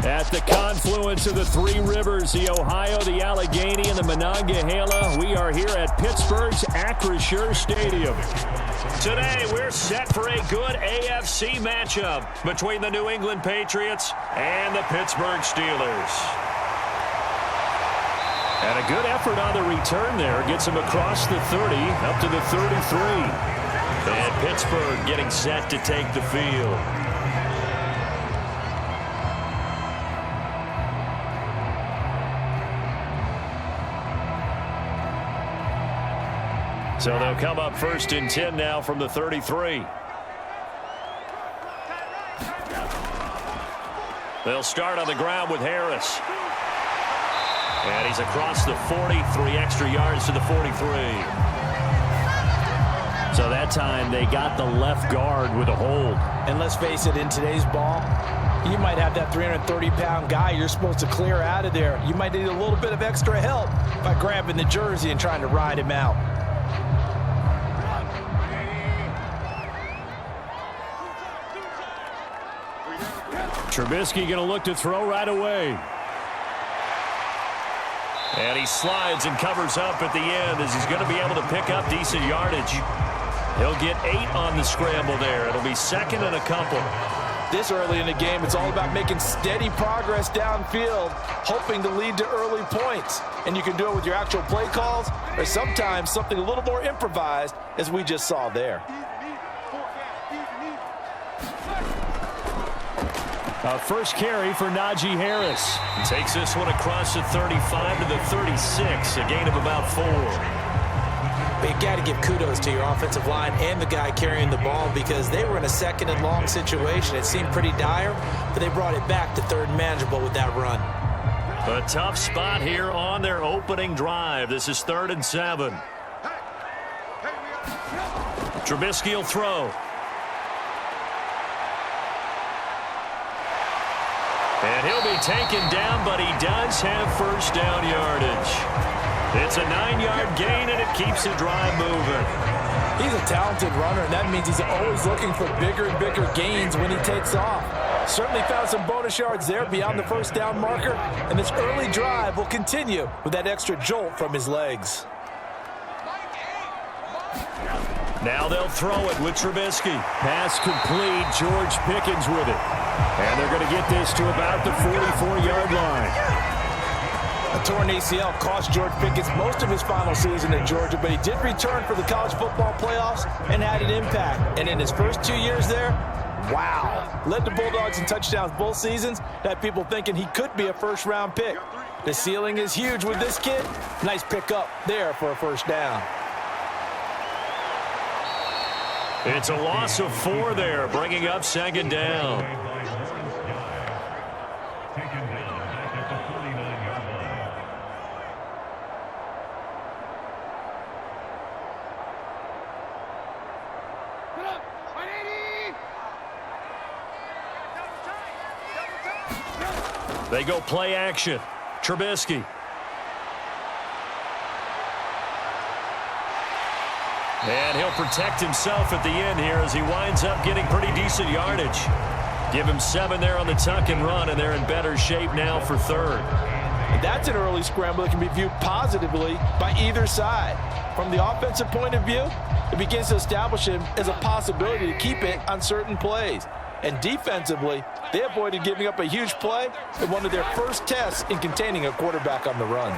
At the confluence of the three rivers, the Ohio, the Allegheny, and the Monongahela, we are here at Pittsburgh's Acrisure Stadium. Today, we're set for a good AFC matchup between the New England Patriots and the Pittsburgh Steelers. And a good effort on the return there. Gets him across the 30, up to the 33. And Pittsburgh getting set to take the field. So they'll come up 1st and 10 now from the 33. They'll start on the ground with Harris. And he's across the 40, 3 extra yards to the 43. So that time they got the left guard with a hold. And let's face it, in today's ball, you might have that 330-pound guy you're supposed to clear out of there. You might need a little bit of extra help by grabbing the jersey and trying to ride him out. Trubisky going to look to throw right away. And he slides and covers up at the end as he's going to be able to pick up decent yardage. He'll get 8 on the scramble there. It'll be 2nd and a couple. This early in the game, it's all about making steady progress downfield, hoping to lead to early points. And you can do it with your actual play calls or sometimes something a little more improvised, as we just saw there. First carry for Najee Harris. He takes this one across the 35 to the 36, a gain of about 4. But you got to give kudos to your offensive line and the guy carrying the ball because they were in a 2nd and long situation. It seemed pretty dire, but they brought it back to 3rd and manageable with that run. A tough spot here on their opening drive. This is 3rd and 7. Trubisky will throw. And he'll be taken down, but he does have first down yardage. It's a 9-yard gain, and it keeps the drive moving. He's a talented runner, and that means he's always looking for bigger and bigger gains when he takes off. Certainly found some bonus yards there beyond the first down marker, and this early drive will continue with that extra jolt from his legs. Now they'll throw it with Trubisky. Pass complete. George Pickens with it. And they're going to get this to about the 44-yard line. A torn ACL cost George Pickens most of his final season at Georgia, but he did return for the college football playoffs and had an impact. And in his first 2 years there, wow. Led the Bulldogs in touchdowns both seasons. Had people thinking he could be a first-round pick. The ceiling is huge with this kid. Nice pickup there for a first down. It's a loss of 4 there, bringing up 2nd down. They go play action. Trubisky. And he'll protect himself at the end here as he winds up getting pretty decent yardage. Give him 7 there on the tuck and run, and they're in better shape now for 3rd. And that's an early scramble that can be viewed positively by either side. From the offensive point of view, it begins to establish him as a possibility to keep it on certain plays. And defensively, they avoided giving up a huge play in one of their first tests in containing a quarterback on the run.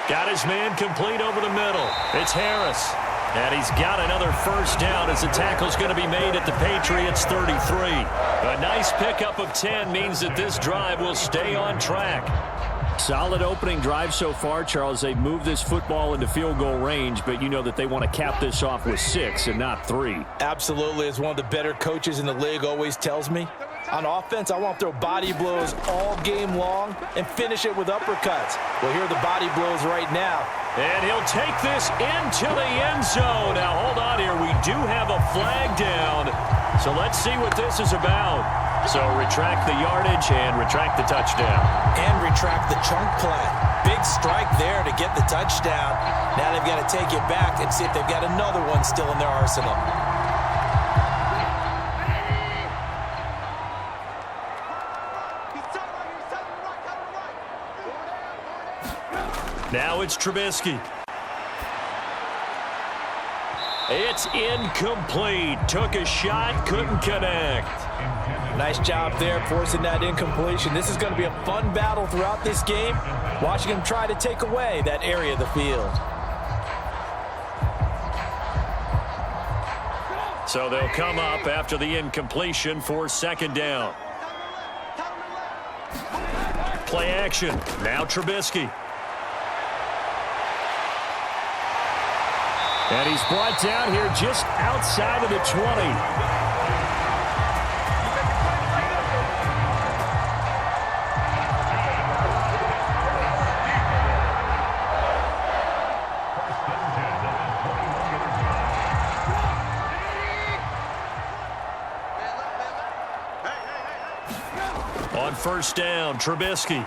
Got his man complete over the middle. It's Harris. And he's got another first down as the tackle's going to be made at the Patriots 33. A nice pickup of 10 means that this drive will stay on track. Solid opening drive so far, Charles. They've moved this football into field goal range, but you know that they want to cap this off with 6 and not 3. Absolutely, as one of the better coaches in the league always tells me. On offense, I want to throw body blows all game long and finish it with uppercuts. Well, here are the body blows right now. And he'll take this into the end zone. Now, hold on here. We do have a flag down. So let's see what this is about. So retract the yardage and retract the touchdown. And retract the chunk play. Big strike there to get the touchdown. Now they've got to take it back and see if they've got another one still in their arsenal. Now it's Trubisky. It's incomplete. Took a shot, couldn't connect. Nice job there forcing that incompletion. This is going to be a fun battle throughout this game, watching him try to take away that area of the field. So they'll come up after the incompletion for second down. Play action. Now Trubisky. And he's brought down here just outside of the 20. On first down, Trubisky.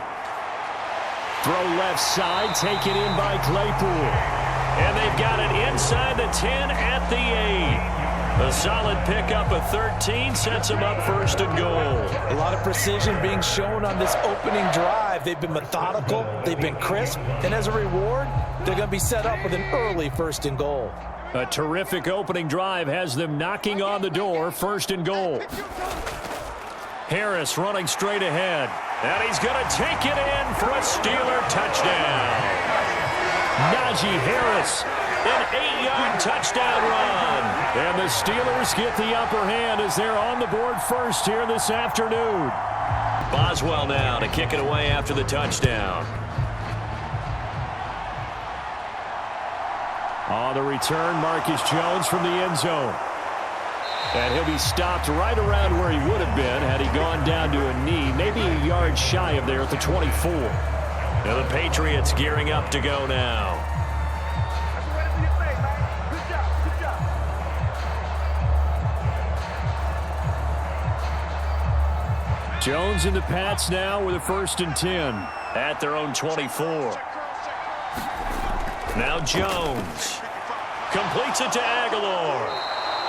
Throw left side, taken in by Claypool. And they've got it inside the 10 at the 8. A solid pickup of 13 sets them up first and goal. A lot of precision being shown on this opening drive. They've been methodical, they've been crisp, and as a reward, they're going to be set up with an early first and goal. A terrific opening drive has them knocking on the door, first and goal. Harris running straight ahead. And he's going to take it in for a Steeler touchdown. Najee Harris, an 8-yard touchdown run. And the Steelers get the upper hand as they're on the board first here this afternoon. Boswell now to kick it away after the touchdown. On the return, Marcus Jones from the end zone. And he'll be stopped right around where he would have been had he gone down to a knee, maybe a yard shy of there at the 24. Now the Patriots gearing up to go now. Jones and the Pats now with a first and 10 at their own 24. Now Jones completes it to Aguilar.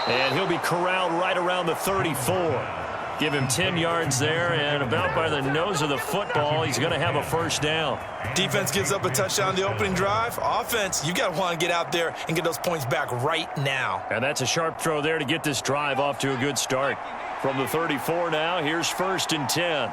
And he'll be corralled right around the 34. Give him 10 yards there, and about by the nose of the football, he's going to have a first down. Defense gives up a touchdown on the opening drive. Offense, you got to want to get out there and get those points back right now. And that's a sharp throw there to get this drive off to a good start. From the 34 now, here's first and 10.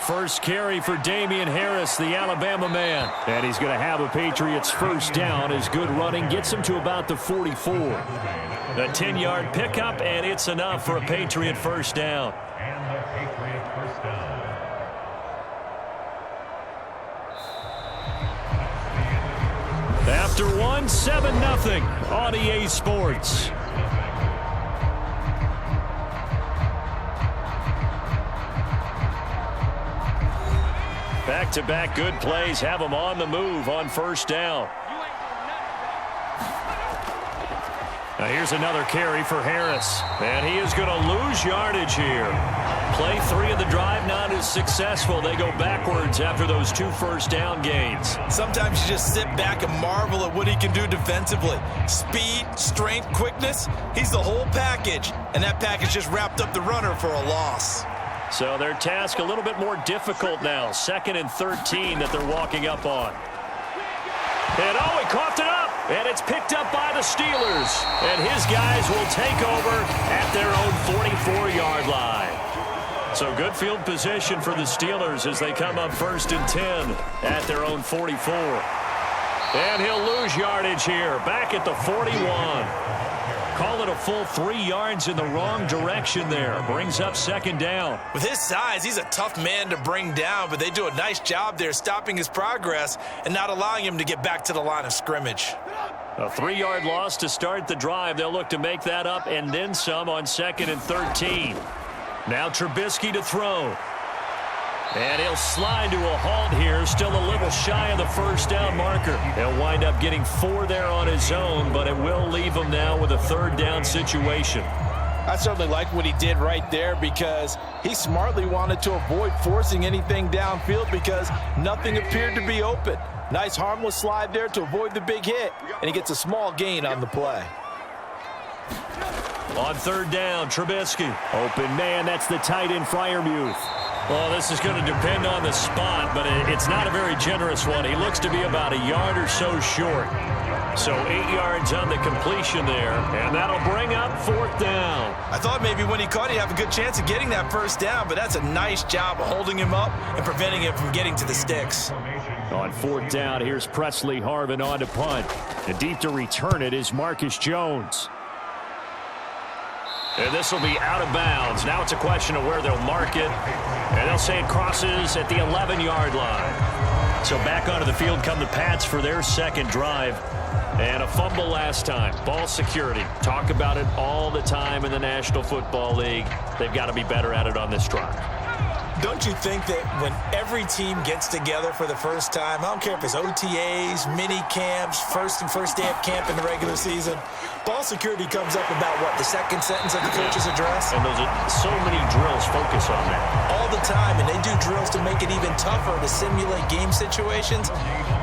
First carry for Damian Harris, the Alabama man. And he's going to have a Patriots first down as good running gets him to about the 44. A 10-yard pickup, and it's enough for a Patriot first down. After one, 7-0 on EA Sports. Back-to-back good plays have them on the move on first down. Now here's another carry for Harris. And he is going to lose yardage here. Play 3 of the drive not as successful. They go backwards after those 2 first down gains. Sometimes you just sit back and marvel at what he can do defensively. Speed, strength, quickness. He's the whole package. And that package just wrapped up the runner for a loss. So their task a little bit more difficult now. 2nd and 13 that they're walking up on. And he coughed it up. And it's picked up by the Steelers. And his guys will take over at their own 44-yard line. So good field position for the Steelers as they come up first and 10 at their own 44. And he'll lose yardage here. Back at the 41. Call it a full 3 yards in the wrong direction there. Brings up second down. With his size, he's a tough man to bring down, but they do a nice job there stopping his progress and not allowing him to get back to the line of scrimmage. A 3-yard loss to start the drive. They'll look to make that up and then some on 2nd and 13. Now Trubisky to throw. And he'll slide to a halt here, still a little shy of the first down marker. He'll wind up getting 4 there on his own, but it will leave him now with a 3rd down situation. I certainly like what he did right there because he smartly wanted to avoid forcing anything downfield because nothing appeared to be open. Nice harmless slide there to avoid the big hit, and he gets a small gain on the play. On 3rd down, Trubisky. Open man, that's the tight end, Freiermuth. Well, this is going to depend on the spot, but it's not a very generous one. He looks to be about a yard or so short. So 8 yards on the completion there, and that'll bring up 4th down. I thought maybe when he caught, he'd have a good chance of getting that first down, but that's a nice job of holding him up and preventing him from getting to the sticks. On 4th down, here's Presley Harvin on to punt. And deep to return it is Marcus Jones. And this will be out of bounds. Now it's a question of where they'll mark it. And they'll say it crosses at the 11-yard line. So back onto the field come the Pats for their second drive. And a fumble last time. Ball security. Talk about it all the time in the National Football League. They've got to be better at it on this drive. Don't you think that when every team gets together for the first time, I don't care if it's OTAs, mini camps, first day of camp in the regular season, ball security comes up about, what, the second sentence of the coach's address? And those are so many drills focus on that. All the time, and they do drills to make it even tougher to simulate game situations.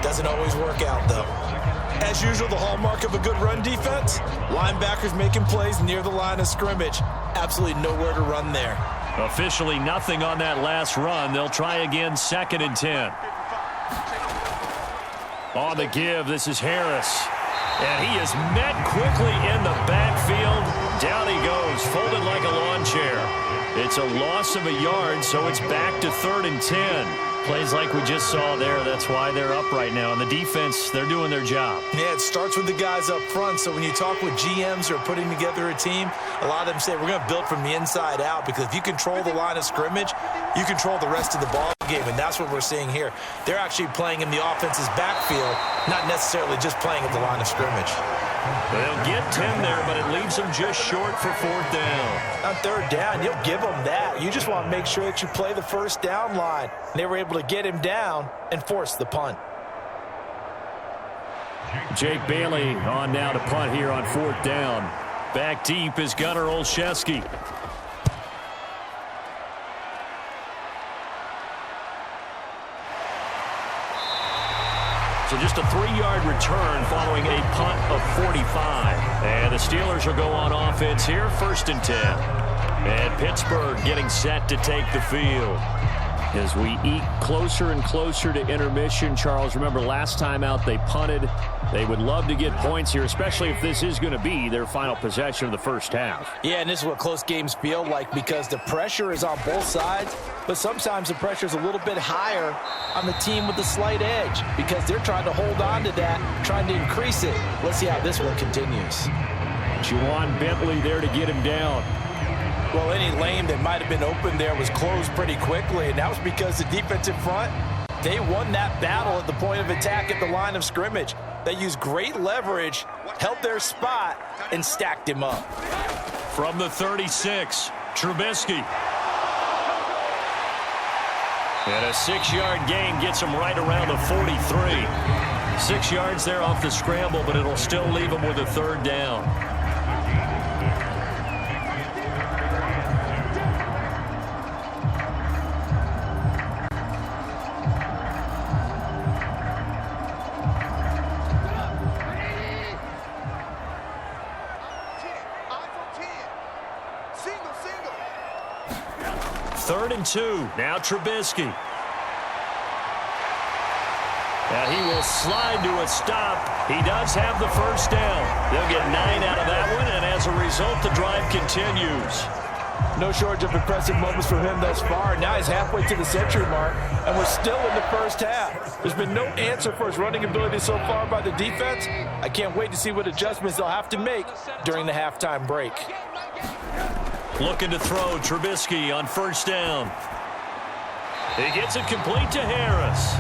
Doesn't always work out, though. As usual, the hallmark of a good run defense, linebackers making plays near the line of scrimmage. Absolutely nowhere to run there. Officially nothing on that last run. They'll try again, 2nd and 10. On the give, this is Harris. And he is met quickly in the backfield. Down he goes, folded like a lawn chair. It's a loss of a yard, so it's back to 3rd and 10. Plays like we just saw there. That's why they're up right now. And the defense, they're doing their job. Yeah, it starts with the guys up front. So when you talk with GMs who are putting together a team, a lot of them say we're going to build from the inside out, because if you control the line of scrimmage, you control the rest of the ball game. And that's what we're seeing here. They're actually playing in the offense's backfield, not necessarily just playing at the line of scrimmage. They'll get 10 there, but it leaves them just short for 4th down. On 3rd down, you'll give them that. You just want to make sure that you play the first down line. They were able to get him down and force the punt. Jake Bailey on now to punt here on 4th down. Back deep is Gunnar Olszewski. So just a 3-yard return following a punt of 45. And the Steelers will go on offense here, 1st and 10. And Pittsburgh getting set to take the field. As we eke closer and closer to intermission, Charles, remember last time out they punted. They would love to get points here, especially if this is going to be their final possession of the first half. Yeah, and this is what close games feel like, because the pressure is on both sides, but sometimes the pressure is a little bit higher on the team with the slight edge, because they're trying to hold on to that, trying to increase it. Let's see how this one continues. Juwan Bentley there to get him down. Well, any lane that might have been open there was closed pretty quickly, and that was because the defensive front, they won that battle at the point of attack at the line of scrimmage. They used great leverage, held their spot, and stacked him up. From the 36, Trubisky. And a 6-yard gain gets him right around the 43. 6 yards there off the scramble, but it'll still leave him with a 3rd down. Third and 2. Now Trubisky. Now he will slide to a stop. He does have the first down. They'll get 9 out of that one, and as a result, the drive continues. No shortage of impressive moments for him thus far. Now he's halfway to the century mark, and we're still in the first half. There's been no answer for his running ability so far by the defense. I can't wait to see what adjustments they'll have to make during the halftime break. Looking to throw, Trubisky on 1st down. He gets it complete to Harris.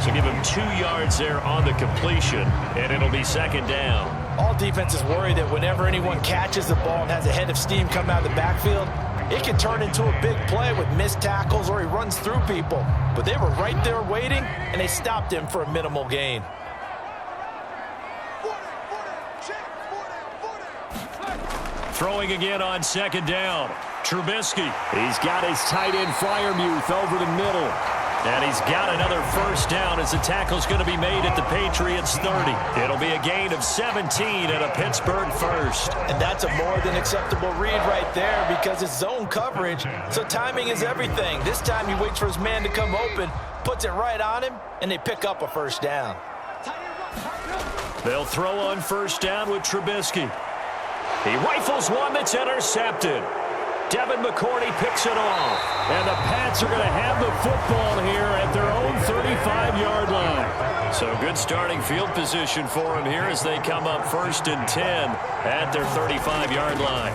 So give him 2 yards there on the completion, and it'll be 2nd down. All defenses worry that whenever anyone catches the ball and has a head of steam come out of the backfield, it can turn into a big play with missed tackles or he runs through people. But they were right there waiting, and they stopped him for a minimal gain. Throwing again on 2nd down. Trubisky. He's got his tight end Freiermuth over the middle. And he's got another first down as the tackle's going to be made at the Patriots 30. It'll be a gain of 17 and a Pittsburgh first. And that's a more than acceptable read right there because it's zone coverage, so timing is everything. This time he waits for his man to come open, puts it right on him, and they pick up a first down. They'll throw on first down with Trubisky. He rifles one that's intercepted. Devin McCourty picks it off. And the Pats are going to have the football here at their own 35-yard line. So good starting field position for him here as they come up 1st and 10 at their 35-yard line.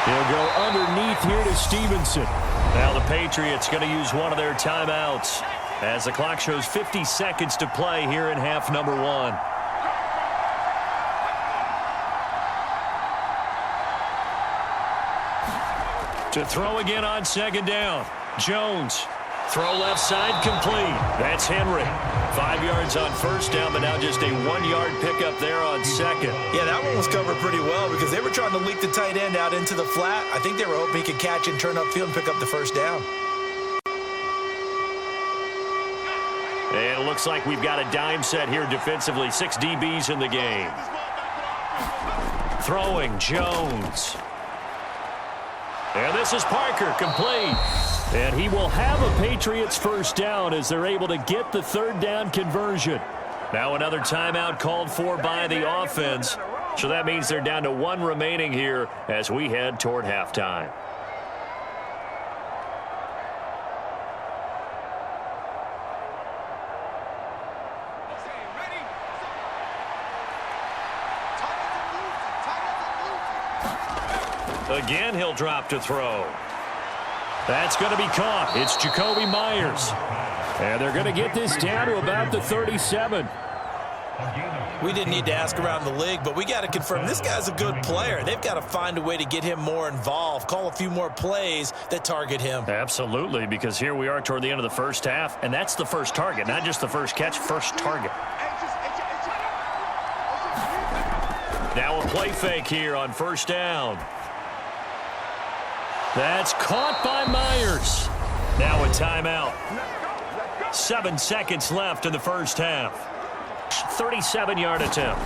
He'll go underneath here to Stevenson. Now the Patriots going to use one of their timeouts as the clock shows 50 seconds to play here in half number 1. To throw again on 2nd down. Jones. Throw left side complete. That's Henry. 5 yards on first down, but now just a 1-yard pickup there on 2nd. Yeah, that one was covered pretty well because they were trying to leak the tight end out into the flat. I think they were hoping he could catch and turn upfield and pick up the first down. And it looks like we've got a dime set here defensively. 6 DBs in the game. Throwing Jones. And this is Parker, complete. And he will have a Patriots first down as they're able to get the 3rd down conversion. Now another timeout called for by the offense. So that means they're down to 1 remaining here as we head toward halftime. Again, he'll drop to throw. That's going to be caught. It's Jacoby Myers. And they're going to get this down to about the 37. We didn't need to ask around the league, but we got to confirm this guy's a good player. They've got to find a way to get him more involved, call a few more plays that target him. Absolutely, because here we are toward the end of the first half, and that's the first target, not just the first catch, first target. Now a play fake here on first down. That's caught by Myers. Now a timeout. 7 seconds left in the first half. 37-yard attempt.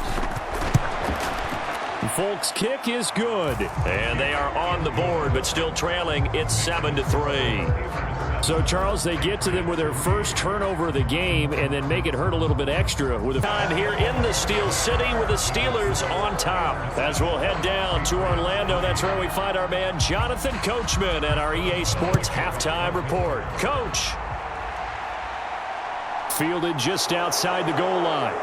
Folks' kick is good. And they are on the board, but still trailing. It's 7-3. So, Charles, they get to them with their first turnover of the game and then make it hurt a little bit extra with a time here in the Steel City with the Steelers on top. As we'll head down to Orlando, that's where we find our man Jonathan Coachman at our EA Sports Halftime Report. Coach. Fielded just outside the goal line.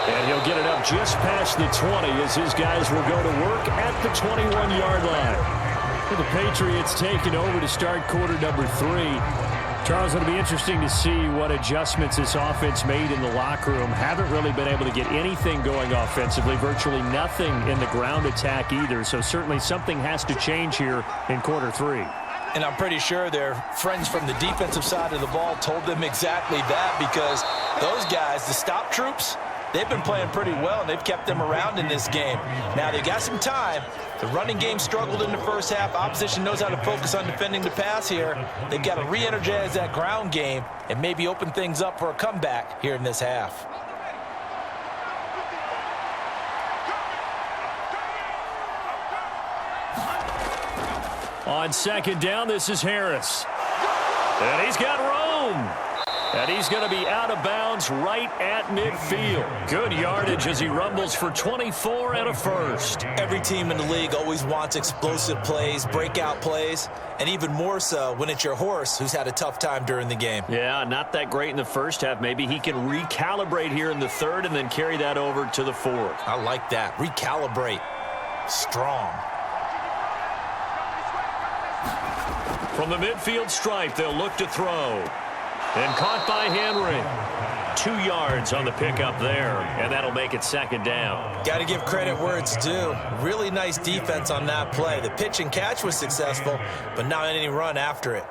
And he'll get it up just past the 20 as his guys will go to work at the 21-yard line. The Patriots taking over to start quarter number 3. Charles, it'll be interesting to see what adjustments this offense made in the locker room. Haven't really been able to get anything going offensively, virtually nothing in the ground attack either. So certainly something has to change here in quarter 3. And I'm pretty sure their friends from the defensive side of the ball told them exactly that because those guys, the stop troops, they've been playing pretty well, and they've kept them around in this game. Now, they got some time. The running game struggled in the first half. Opposition knows how to focus on defending the pass here. They've got to re-energize that ground game and maybe open things up for a comeback here in this half. On second down, this is Harris. And he's got room. And he's going to be out of bounds right at midfield. Good yardage as he rumbles for 24 and a first. Every team in the league always wants explosive plays, breakout plays, and even more so when it's your horse who's had a tough time during the game. Yeah, not that great in the first half. Maybe he can recalibrate here in the third and then carry that over to the fourth. I like that. Recalibrate. Strong. From the midfield stripe, they'll look to throw. And caught by Henry. 2 yards on the pickup there, and that'll make it second down. Got to give credit where it's due. Really nice defense on that play. The pitch and catch was successful, but not any run after it.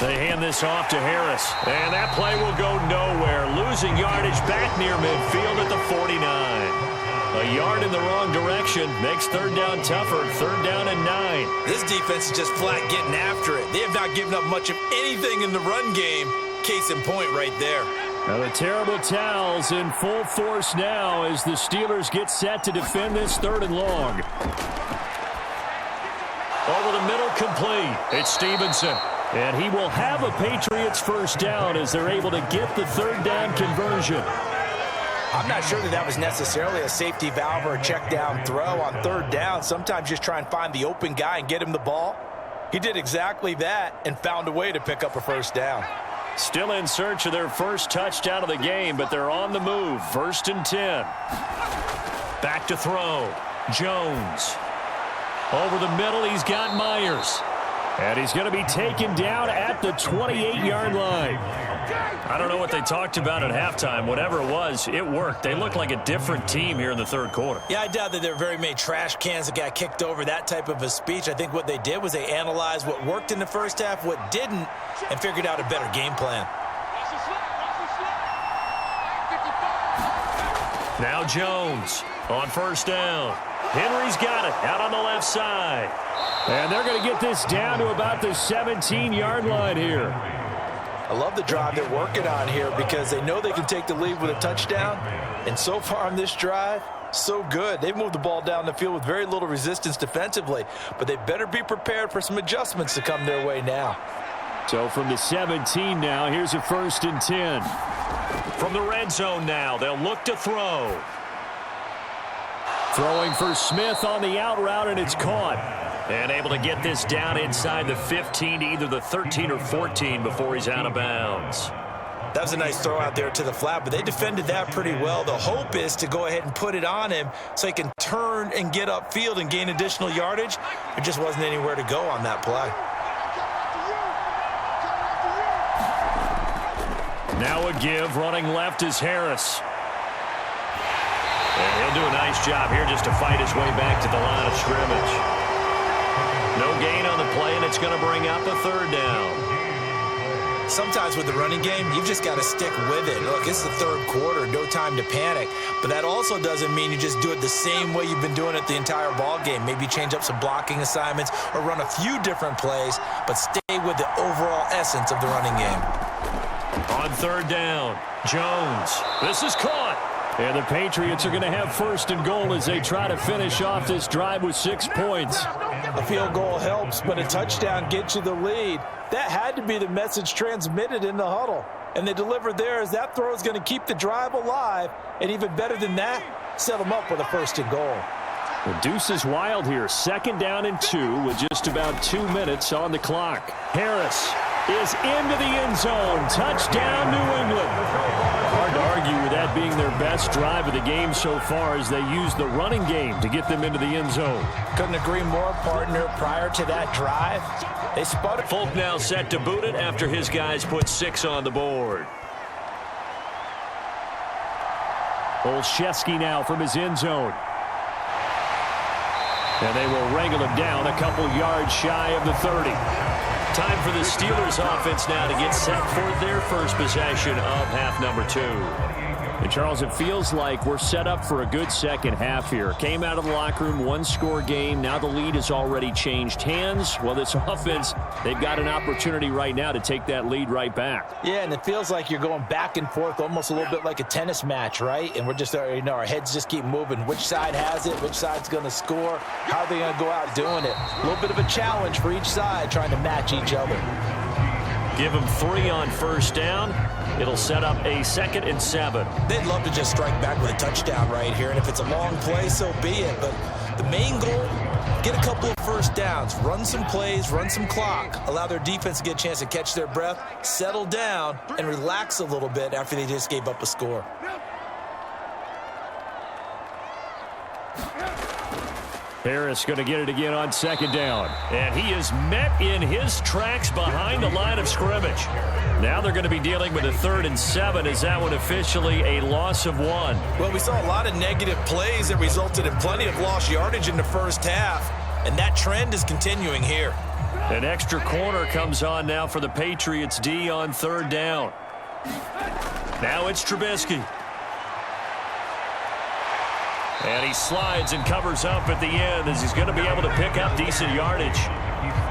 They hand this off to Harris. And that play will go nowhere. Losing yardage back near midfield at the 49. A yard in the wrong direction makes third down tougher. Third down and 9. This defense is just flat getting after it. They have not given up much of anything in the run game. Case in point right there. Now the terrible towels in full force now as the Steelers get set to defend this third and long. Over the middle, complete. It's Stevenson. And he will have a Patriots first down as they're able to get the third down conversion. I'm not sure that was necessarily a safety valve or a check down throw on third down. Sometimes just try and find the open guy and get him the ball. He did exactly that and found a way to pick up a first down. Still in search of their first touchdown of the game, but they're on the move. First and 10. Back to throw. Jones. Over the middle, he's got Myers. And he's going to be taken down at the 28-yard line. I don't know what they talked about at halftime. Whatever it was, it worked. They looked like a different team here in the third quarter. Yeah, I doubt that there were very many trash cans that got kicked over, that type of a speech. I think what they did was they analyzed what worked in the first half, what didn't, and figured out a better game plan. Now Jones on first down. Henry's got it out on the left side. And they're going to get this down to about the 17-yard line here. I love the drive they're working on here because they know they can take the lead with a touchdown. And so far on this drive, so good. They've moved the ball down the field with very little resistance defensively. But they better be prepared for some adjustments to come their way now. So from the 17 now, here's a first and 10. From the red zone now, they'll look to throw. Throwing for Smith on the out route, and it's caught. And able to get this down inside the 15 to either the 13 or 14 before he's out of bounds. That was a nice throw out there to the flat, but they defended that pretty well. The hope is to go ahead and put it on him so he can turn and get upfield and gain additional yardage. There just wasn't anywhere to go on that play. Now a give. Running left is Harris. And he'll do a nice job here just to fight his way back to the line of scrimmage. No gain on the play, and it's going to bring up a third down. Sometimes with the running game, you've just got to stick with it. Look, it's the third quarter, no time to panic. But that also doesn't mean you just do it the same way you've been doing it the entire ball game. Maybe change up some blocking assignments or run a few different plays, but stay with the overall essence of the running game. On third down, Jones. This is caught. And the Patriots are going to have first and goal as they try to finish off this drive with 6 points. A field goal helps, but a touchdown gets you the lead. That had to be the message transmitted in the huddle. And they delivered there as that throw is going to keep the drive alive. And even better than that, set them up with a first and goal. The deuce is wild here. Second down and 2 with just about 2 minutes on the clock. Harris is into the end zone. Touchdown, New England. Hard to argue with that being their best drive of the game so far as they use the running game to get them into the end zone. Couldn't agree more, partner. Prior to that drive, they sputtered. Folk now set to boot it after his guys put 6 on the board. Olszewski now from his end zone. And they will wrangle him down a couple yards shy of the 30. Time for the Steelers offense now to get set for their first possession of half number 2. And Charles, it feels like we're set up for a good second half here. Came out of the locker room, 1-score game. Now the lead has already changed hands. Well, this offense, they've got an opportunity right now to take that lead right back. Yeah, and it feels like you're going back and forth almost a little bit like a tennis match, right? And we're just, our heads just keep moving. Which side has it? Which side's going to score? How are they going to go out doing it? A little bit of a challenge for each side trying to match each other. Give them 3 on first down. It'll set up a 2nd and 7. They'd love to just strike back with a touchdown right here, and if it's a long play, so be it. But the main goal, get a couple of first downs, run some plays, run some clock, allow their defense to get a chance to catch their breath, settle down, and relax a little bit after they just gave up a score. Harris going to get it again on 2nd down. And he is met in his tracks behind the line of scrimmage. Now they're going to be dealing with a 3rd and 7. Is that one officially a loss of 1? Well, we saw a lot of negative plays that resulted in plenty of lost yardage in the first half. And that trend is continuing here. An extra corner comes on now for the Patriots D on 3rd down. Now it's Trubisky. And he slides and covers up at the end as he's going to be able to pick up decent yardage.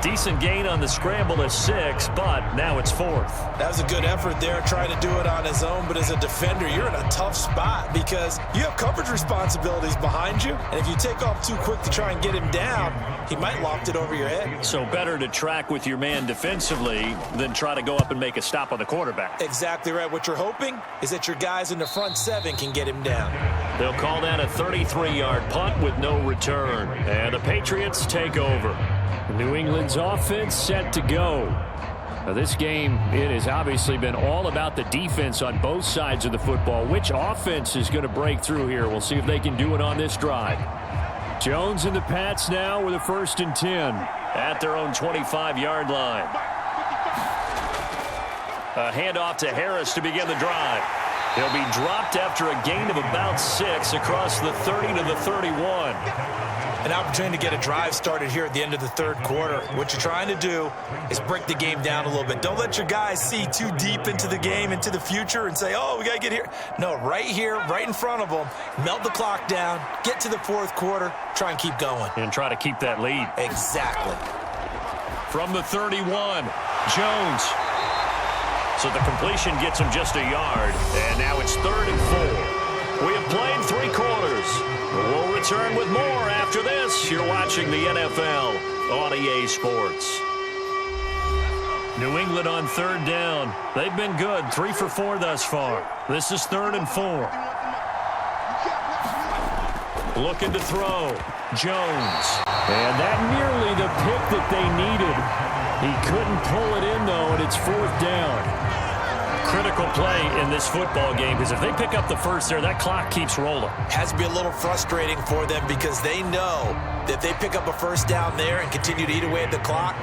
Decent gain on the scramble at 6, but now it's 4th. That was a good effort there, trying to do it on his own. But as a defender, you're in a tough spot because you have coverage responsibilities behind you. And if you take off too quick to try and get him down, he might loft it over your head. So better to track with your man defensively than try to go up and make a stop on the quarterback. Exactly right. What you're hoping is that your guys in the front 7 can get him down. They'll call that a 33-yard punt with no return. And the Patriots take over. New England's offense set to go. Now this game, it has obviously been all about the defense on both sides of the football. Which offense is going to break through here? We'll see if they can do it on this drive. Jones and the Pats now with a 1st and 10 at their own 25-yard line. A handoff to Harris to begin the drive. He'll be dropped after a gain of about 6 across the 30 to the 31. An opportunity to get a drive started here at the end of the 3rd quarter. What you're trying to do is break the game down a little bit. Don't let your guys see too deep into the game, into the future, and say, oh, we got to get here. No, right here, right in front of them, melt the clock down, get to the 4th quarter, try and keep going. And try to keep that lead. Exactly. From the 31, Jones. So the completion gets him just a yard, and now it's 3rd and 4. We have played 3 quarters. We'll return with more after this. You're watching the NFL on EA Sports. New England on 3rd down. They've been good, 3 for 4 thus far. This is 3rd and 4. Looking to throw. Jones. And that nearly the pick that they needed. He couldn't pull it in, though, and it's 4th down. Critical play in this football game because if they pick up the first there, that clock keeps rolling. Has to be a little frustrating for them because they know that if they pick up a 1st down there and continue to eat away at the clock,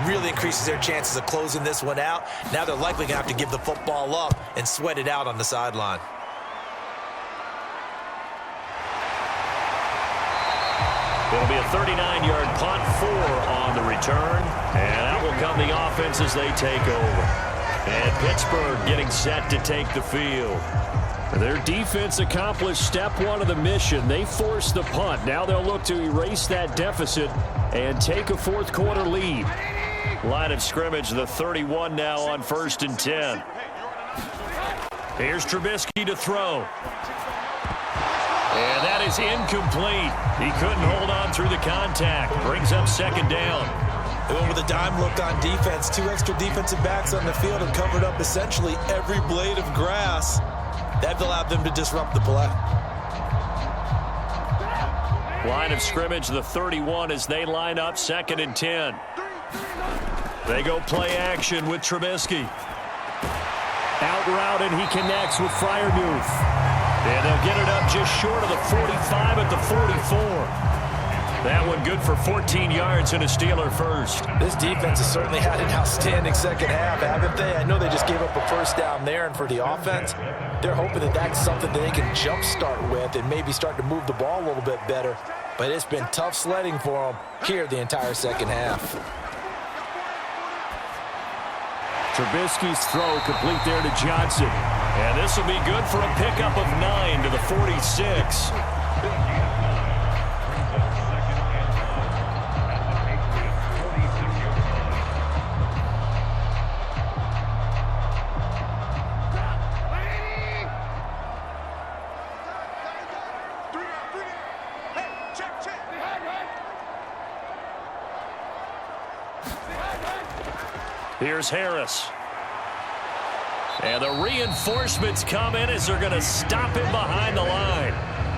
really increases their chances of closing this one out. Now they're likely going to have to give the football up and sweat it out on the sideline. It'll be a 39-yard punt, 4 on the return, and that will come the offense as they take over. And Pittsburgh getting set to take the field. Their defense accomplished step 1 of the mission. They forced the punt. Now they'll look to erase that deficit and take a 4th quarter lead. Line of scrimmage, the 31 now on 1st and 10. Here's Trubisky to throw. And that is incomplete. He couldn't hold on through the contact. Brings up 2nd down. They went with a dime look on defense. 2 extra defensive backs on the field and covered up essentially every blade of grass. That allowed them to disrupt the play. Line of scrimmage, the 31 as they line up 2nd and 10. They go play action with Trubisky. Out route, and he connects with Freiermuth. And they'll get it up just short of the 45 at the 44. That one good for 14 yards and a Steeler first. This defense has certainly had an outstanding 2nd half, haven't they? I know they just gave up a 1st down there, and for the offense, they're hoping that that's something that they can jumpstart with and maybe start to move the ball a little bit better. But it's been tough sledding for them here the entire 2nd half. Trubisky's throw complete there to Johnson. And this will be good for a pickup of 9 to the 46. Here's Harris. And the reinforcements come in as they're going to stop him behind the line.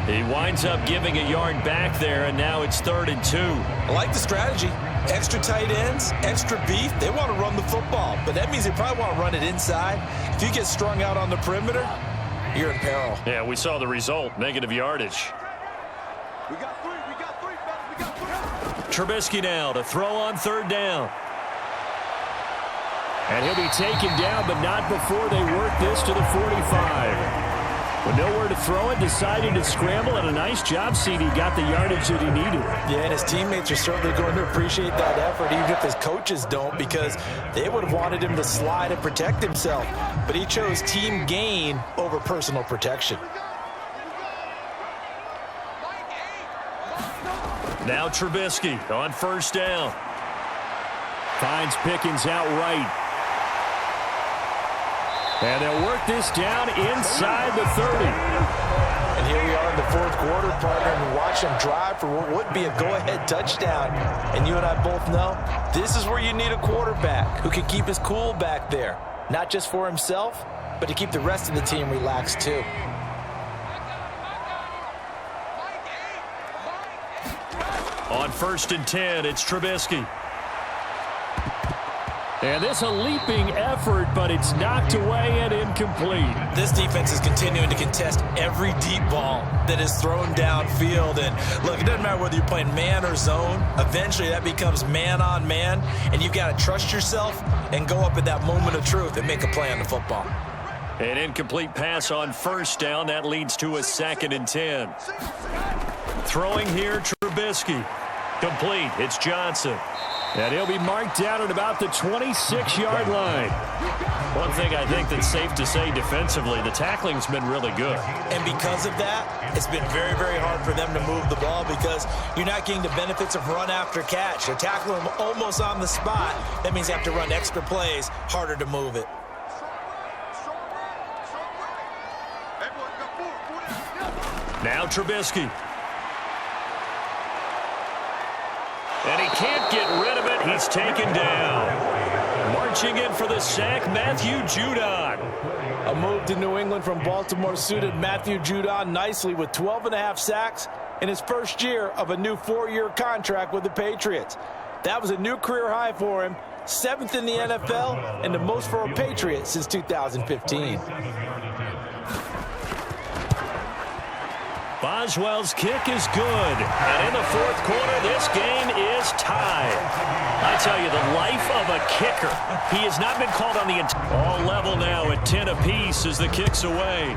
He winds up giving a yard back there, and now it's 3rd and 2. I like the strategy. Extra tight ends, extra beef. They want to run the football, but that means they probably want to run it inside. If you get strung out on the perimeter, you're in peril. Yeah, we saw the result, negative yardage. We got 3, we got 3. Trubisky now to throw on 3rd down. And he'll be taken down, but not before they work this to the 45. With nowhere to throw it, decided to scramble, and a nice job, CD. Got the yardage that he needed. Yeah, and his teammates are certainly going to appreciate that effort, even if his coaches don't, because they would have wanted him to slide and protect himself. But he chose team gain over personal protection. Now Trubisky on first down. Finds Pickens out right. And they'll work this down inside the 30. And here we are in the fourth quarter, partner, and watch him drive for what would be a go-ahead touchdown. And you and I both know this is where you need a quarterback who can keep his cool back there, not just for himself, but to keep the rest of the team relaxed too. On first and 10, it's Trubisky. And this a leaping effort, but it's knocked away and incomplete. This defense is continuing to contest every deep ball that is thrown downfield. And look, it doesn't matter whether you're playing man or zone. Eventually that becomes man on man, and you've got to trust yourself and go up at that moment of truth and make a play on the football. An incomplete pass on first down. That leads to a 2nd and 10. Throwing here, Trubisky. Complete. It's Johnson. And he'll be marked down at about the 26-yard line. One thing I think that's safe to say defensively, the tackling's been really good. And because of that, it's been very, very hard for them to move the ball because you're not getting the benefits of run after catch. You're tackling them almost on the spot. That means you have to run extra plays, harder to move it. Now Trubisky. And he can't get rid of it. He's taken down. Marching in for the sack, Matthew Judon. A move to New England from Baltimore suited Matthew Judon nicely with 12.5 sacks in his first year of a new 4-year contract with the Patriots. That was a new career high for him, 7th in the NFL, and the most for a Patriot since 2015. Boswell's kick is good. And in the fourth quarter, this game is tied. I tell you, the life of a kicker. He has not been called on the entire. All level now at 10 apiece as the kick's away.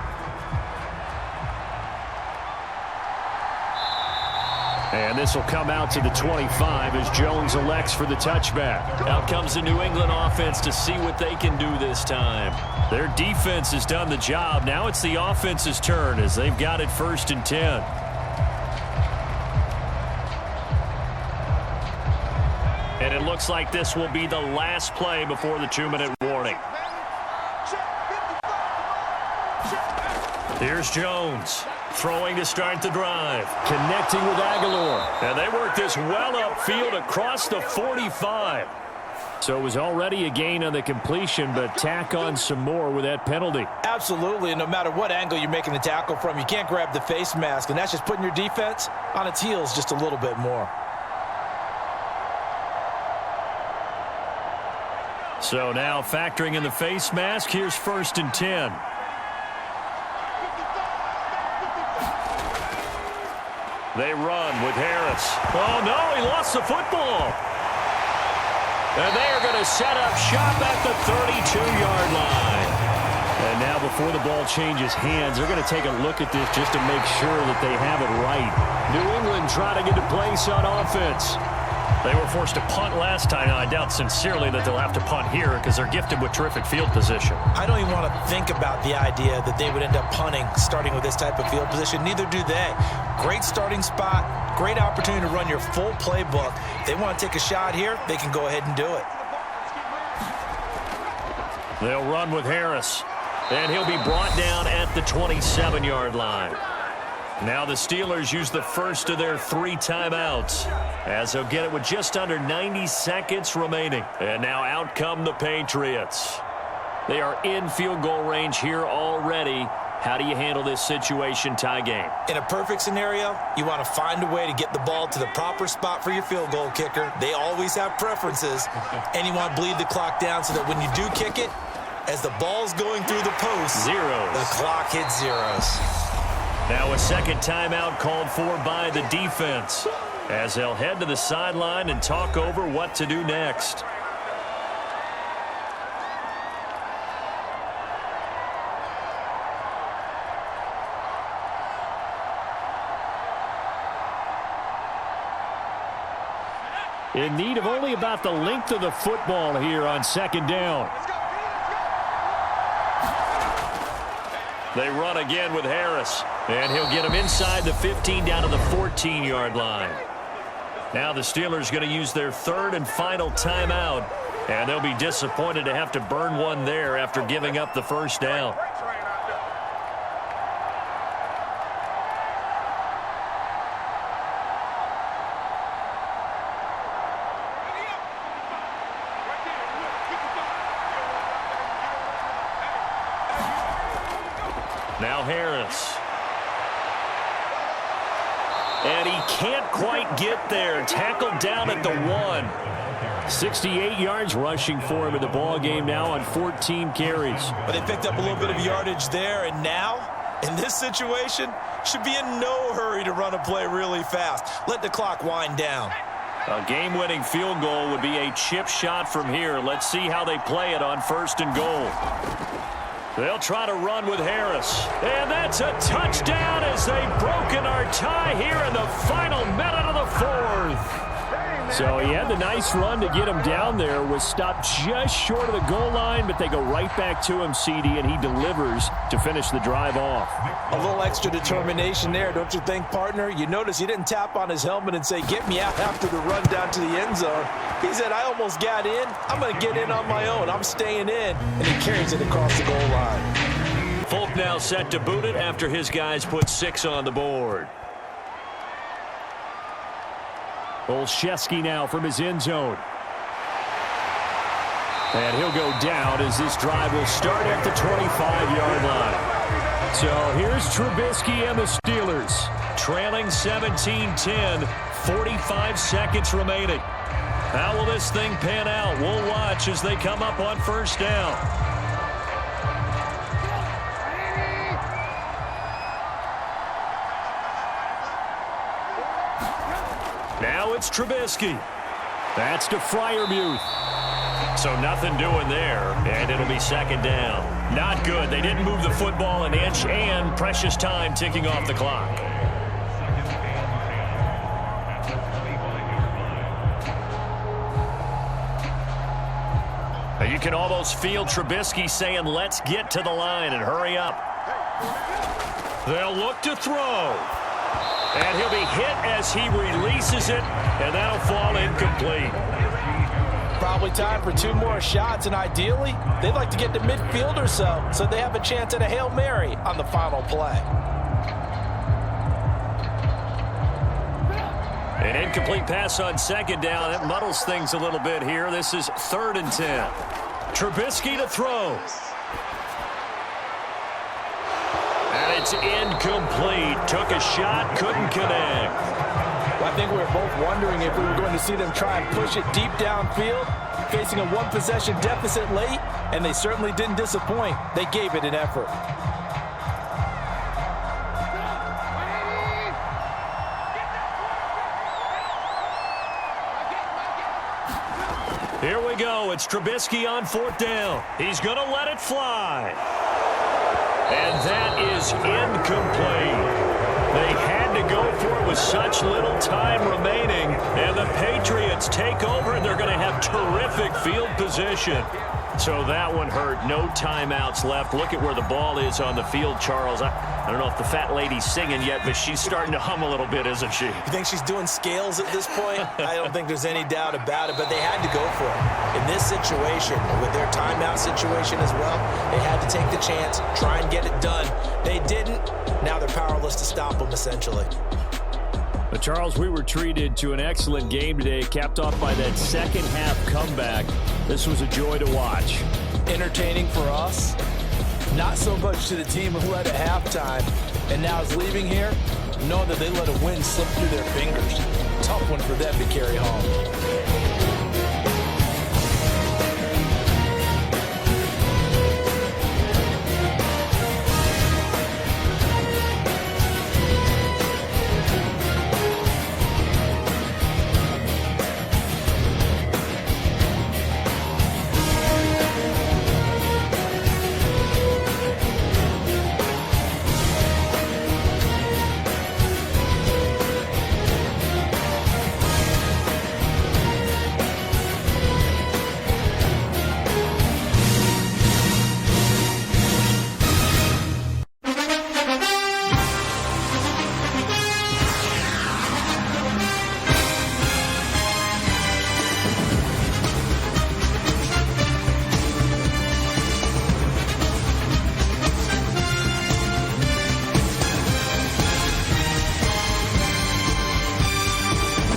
And this will come out to the 25 as Jones elects for the touchback. Out comes the New England offense to see what they can do this time. Their defense has done the job. Now it's the offense's turn as they've got it 1st and 10. And it looks like this will be the last play before the 2-minute warning. Here's Jones. Throwing to start the drive. Connecting with Aguilar. And they work this well upfield across the 45. So it was already a gain on the completion, but tack on some more with that penalty. Absolutely, and no matter what angle you're making the tackle from, you can't grab the face mask, and that's just putting your defense on its heels just a little bit more. So now factoring in the face mask, here's 1st and 10. They run with Harris. Oh, no, he lost the football. And they are going to set up shop at the 32-yard line. And now before the ball changes hands, they're going to take a look at this just to make sure that they have it right. New England trying to get a place on offense. They were forced to punt last time. Now, I doubt sincerely that they'll have to punt here because they're gifted with terrific field position. I don't even want to think about the idea that they would end up punting starting with this type of field position. Neither do they. Great starting spot, great opportunity to run your full playbook. If they want to take a shot here, they can go ahead and do it. They'll run with Harris, and he'll be brought down at the 27-yard line. Now the Steelers use the first of their 3 timeouts as they'll get it with just under 90 seconds remaining. And now out come the Patriots. They are in field goal range here already. How do you handle this situation, tie game? In a perfect scenario, you want to find a way to get the ball to the proper spot for your field goal kicker. They always have preferences. And you want to bleed the clock down so that when you do kick it, as the ball's going through the post, the clock hits zeros. Now a second timeout called for by the defense as they'll head to the sideline and talk over what to do next. In need of only about the length of the football here on second down. They run again with Harris. And he'll get him inside the 15 down to the 14-yard line. Now the Steelers going to use their third and final timeout. And they'll be disappointed to have to burn one there after giving up the first down. Now Harris. And he can't quite get there. Tackled down at the 1. 68 yards rushing for him in the ball game now on 14 carries. But they picked up a little bit of yardage there, and now, in this situation, should be in no hurry to run a play really fast. Let the clock wind down. A game-winning field goal would be a chip shot from here. Let's see how they play it on first and goal. They'll try to run with Harris. And that's a touchdown as they've broken our tie here in the final minute of the fourth. So he had the nice run to get him down there, was stopped just short of the goal line, but they go right back to him, CD, and he delivers to finish the drive off. A little extra determination there, don't you think, partner? You notice he didn't tap on his helmet and say, get me out after the run down to the end zone. He said, I almost got in. I'm going to get in on my own. I'm staying in. And he carries it across the goal line. Folk now set to boot it after his guys put 6 on the board. Olszewski now from his end zone. And he'll go down as this drive will start at the 25-yard line. So here's Trubisky and the Steelers. Trailing 17-10, 45 seconds remaining. How will this thing pan out? We'll watch as they come up on first down. Now it's Trubisky. That's to Freiermuth. So nothing doing there, and it'll be second down. Not good. They didn't move the football an inch, and precious time ticking off the clock. You can almost feel Trubisky saying, let's get to the line and hurry up. They'll look to throw. And he'll be hit as he releases it, and that'll fall incomplete. Probably time for 2 more shots, and ideally, they'd like to get to midfield or so they have a chance at a Hail Mary on the final play. An incomplete pass on second down. That muddles things a little bit here. This is 3rd and 10. Trubisky to throw. And it's incomplete. Took a shot, couldn't connect. Well, I think we were both wondering if we were going to see them try and push it deep downfield, facing a 1-possession deficit late, and they certainly didn't disappoint. They gave it an effort. Here we go. It's Trubisky on 4th down. He's going to let it fly. And that is incomplete. They had to go for it with such little time remaining. And the Patriots take over, and they're going to have terrific field position. So that one hurt. No timeouts left. Look at where the ball is on the field, Charles. I don't know if the fat lady's singing yet, but she's starting to hum a little bit, isn't she? You think she's doing scales at this point? I don't think there's any doubt about it, but they had to go for it. In this situation, with their timeout situation as well, they had to take the chance, try and get it done. They didn't. Now they're powerless to stop them, essentially. But Charles, we were treated to an excellent game today, capped off by that second half comeback. This was a joy to watch. Entertaining for us, not so much to the team who led at halftime and now is leaving here, knowing that they let a win slip through their fingers. Tough one for them to carry home.